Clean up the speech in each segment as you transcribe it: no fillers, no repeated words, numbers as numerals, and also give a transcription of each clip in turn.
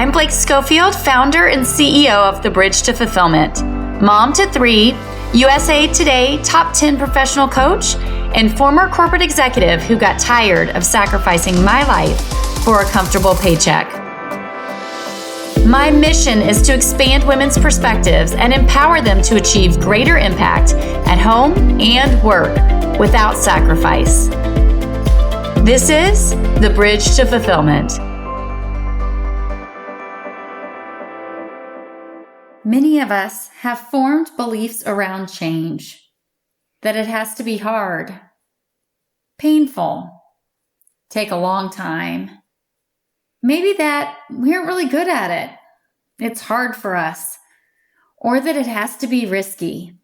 I'm Blake Schofield, founder and CEO of The Bridge to Fulfillment, mom to 3, USA Today top 10 professional coach, and former corporate executive who got tired of sacrificing my life for a comfortable paycheck. My mission is to expand women's perspectives and empower them to achieve greater impact at home and work without sacrifice. This is The Bridge to Fulfillment. Many of us have formed beliefs around change, that it has to be hard, painful, take a long time. Maybe that we aren't really good at it, it's hard for us, or that it has to be risky.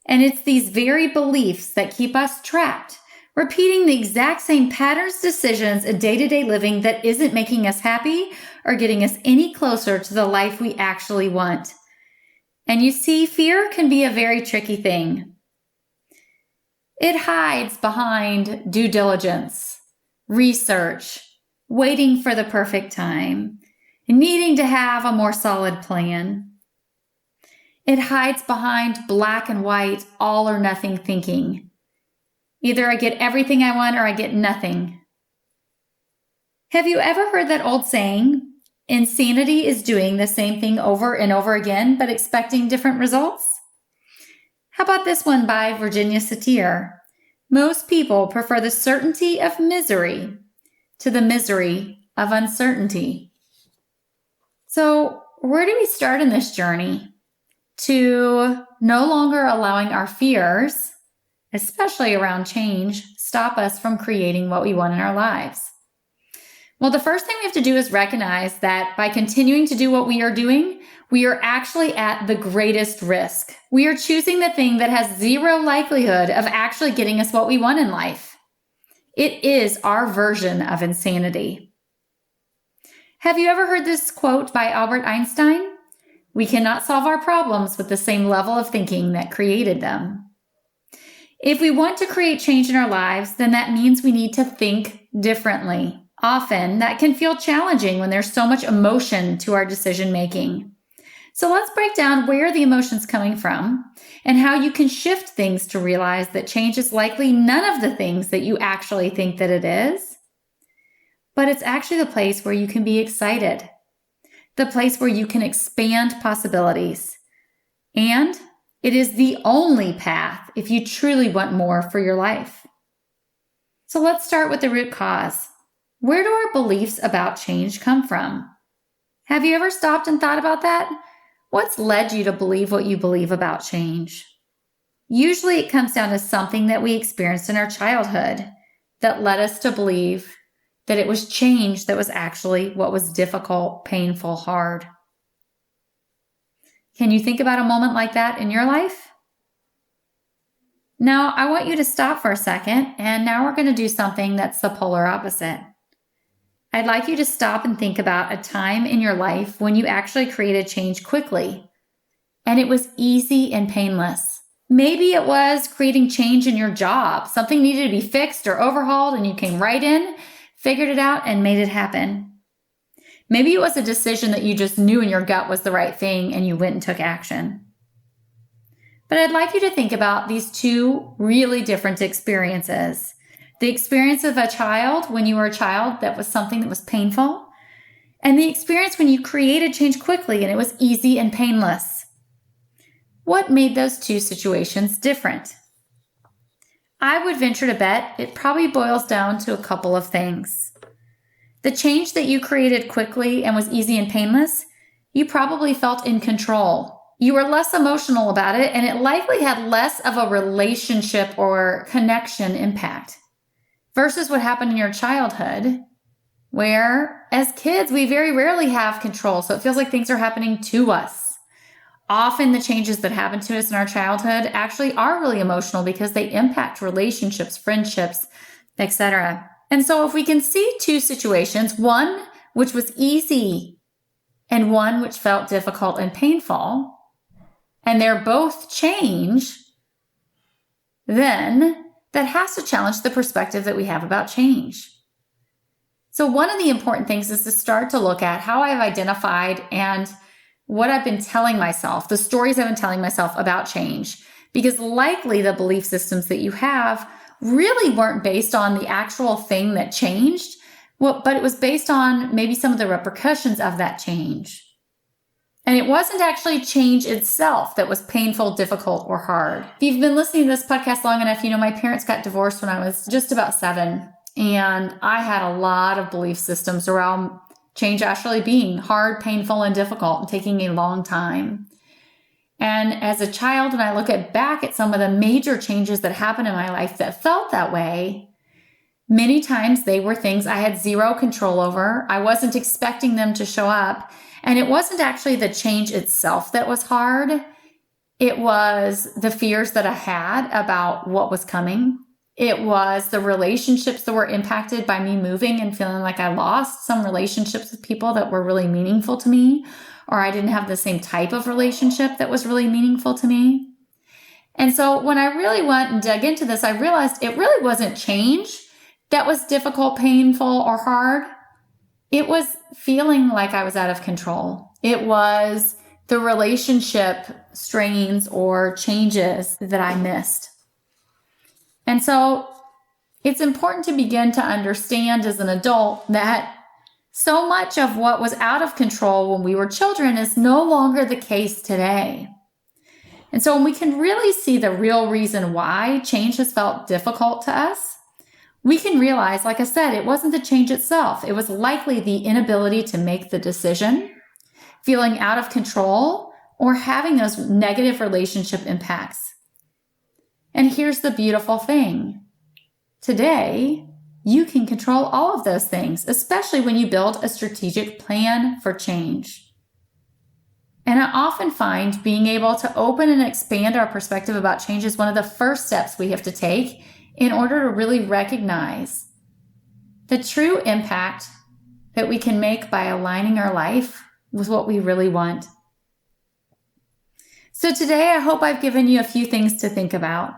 And it's these very beliefs that keep us trapped, repeating the exact same patterns, decisions, and day-to-day living that isn't making us happy or getting us any closer to the life we actually want. And you see, fear can be a very tricky thing. It hides behind due diligence, research, waiting for the perfect time, and needing to have a more solid plan. It hides behind black and white, all or nothing thinking. Either I get everything I want or I get nothing. Have you ever heard that old saying, insanity is doing the same thing over and over again, but expecting different results? How about this one by Virginia Satir? Most people prefer the certainty of misery to the misery of uncertainty. So, where do we start in this journey to no longer allowing our fears, especially around change, stop us from creating what we want in our lives? Well, the first thing we have to do is recognize that by continuing to do what we are doing, we are actually at the greatest risk. We are choosing the thing that has zero likelihood of actually getting us what we want in life. It is our version of insanity. Have you ever heard this quote by Albert Einstein? We cannot solve our problems with the same level of thinking that created them. If we want to create change in our lives, then that means we need to think differently. Often, that can feel challenging when there's so much emotion to our decision making. So let's break down where the emotion's coming from and how you can shift things to realize that change is likely none of the things that you actually think that it is, but it's actually the place where you can be excited, the place where you can expand possibilities, and it is the only path if you truly want more for your life. So let's start with the root cause. Where do our beliefs about change come from? Have you ever stopped and thought about that? What's led you to believe what you believe about change? Usually it comes down to something that we experienced in our childhood that led us to believe that it was change that was actually what was difficult, painful, hard. Can you think about a moment like that in your life? Now, I want you to stop for a second, and now we're going to do something that's the polar opposite. I'd like you to stop and think about a time in your life when you actually created change quickly, and it was easy and painless. Maybe it was creating change in your job. Something needed to be fixed or overhauled, and you came right in, figured it out, and made it happen. Maybe it was a decision that you just knew in your gut was the right thing, and you went and took action. But I'd like you to think about these two really different experiences. The experience of a child when you were a child that was something that was painful, and the experience when you created change quickly and it was easy and painless. What made those two situations different? I would venture to bet it probably boils down to a couple of things. The change that you created quickly and was easy and painless, you probably felt in control. You were less emotional about it, and it likely had less of a relationship or connection impact. Versus what happened in your childhood, where as kids, we very rarely have control. So it feels like things are happening to us. Often the changes that happen to us in our childhood actually are really emotional because they impact relationships, friendships, etc. And so if we can see two situations, one which was easy and one which felt difficult and painful, and they're both change, then that has to challenge the perspective that we have about change. So one of the important things is to start to look at how I've identified and what I've been telling myself, the stories I've been telling myself about change, because likely the belief systems that you have really weren't based on the actual thing that changed, but it was based on maybe some of the repercussions of that change. And it wasn't actually change itself that was painful, difficult, or hard. If you've been listening to this podcast long enough, you know my parents got divorced when I was just about 7. And I had a lot of belief systems around change actually being hard, painful, and difficult and taking a long time. And as a child, when I look back at some of the major changes that happened in my life that felt that way, many times they were things I had zero control over. I wasn't expecting them to show up. And it wasn't actually the change itself that was hard. It was the fears that I had about what was coming. It was the relationships that were impacted by me moving and feeling like I lost some relationships with people that were really meaningful to me, or I didn't have the same type of relationship that was really meaningful to me. And so when I really went and dug into this, I realized it really wasn't change that was difficult, painful, or hard. It was feeling like I was out of control. It was the relationship strains or changes that I missed. And so it's important to begin to understand as an adult that so much of what was out of control when we were children is no longer the case today. And so when we can really see the real reason why change has felt difficult to us, we can realize, like I said, it wasn't the change itself. It was likely the inability to make the decision, feeling out of control, or having those negative relationship impacts. And here's the beautiful thing. Today, you can control all of those things, especially when you build a strategic plan for change. And I often find being able to open and expand our perspective about change is one of the first steps we have to take in order to really recognize the true impact that we can make by aligning our life with what we really want. So today, I hope I've given you a few things to think about.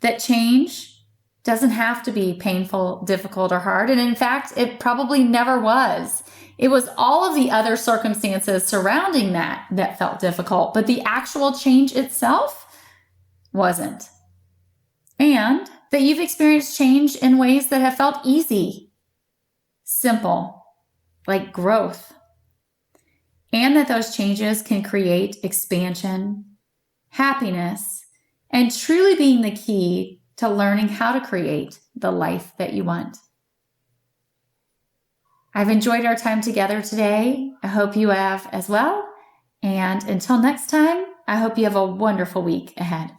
That change doesn't have to be painful, difficult, or hard. And in fact, it probably never was. It was all of the other circumstances surrounding that felt difficult, but the actual change itself wasn't. And that you've experienced change in ways that have felt easy, simple, like growth. And that those changes can create expansion, happiness, and truly being the key to learning how to create the life that you want. I've enjoyed our time together today. I hope you have as well. And until next time, I hope you have a wonderful week ahead.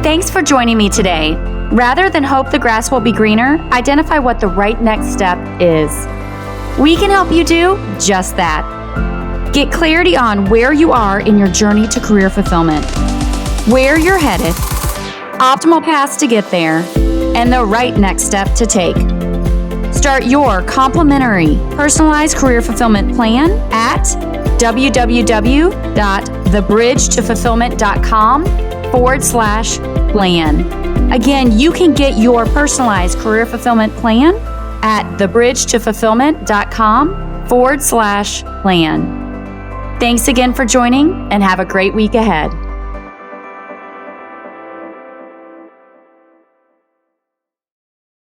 Thanks for joining me today. Rather than hope the grass will be greener, identify what the right next step is. We can help you do just that. Get clarity on where you are in your journey to career fulfillment, where you're headed, optimal paths to get there, and the right next step to take. Start your complimentary personalized career fulfillment plan at www.thebridgetofulfillment.com/plan. Again, you can get your personalized career fulfillment plan at thebridgetofulfillment.com/plan. Thanks again for joining and have a great week ahead.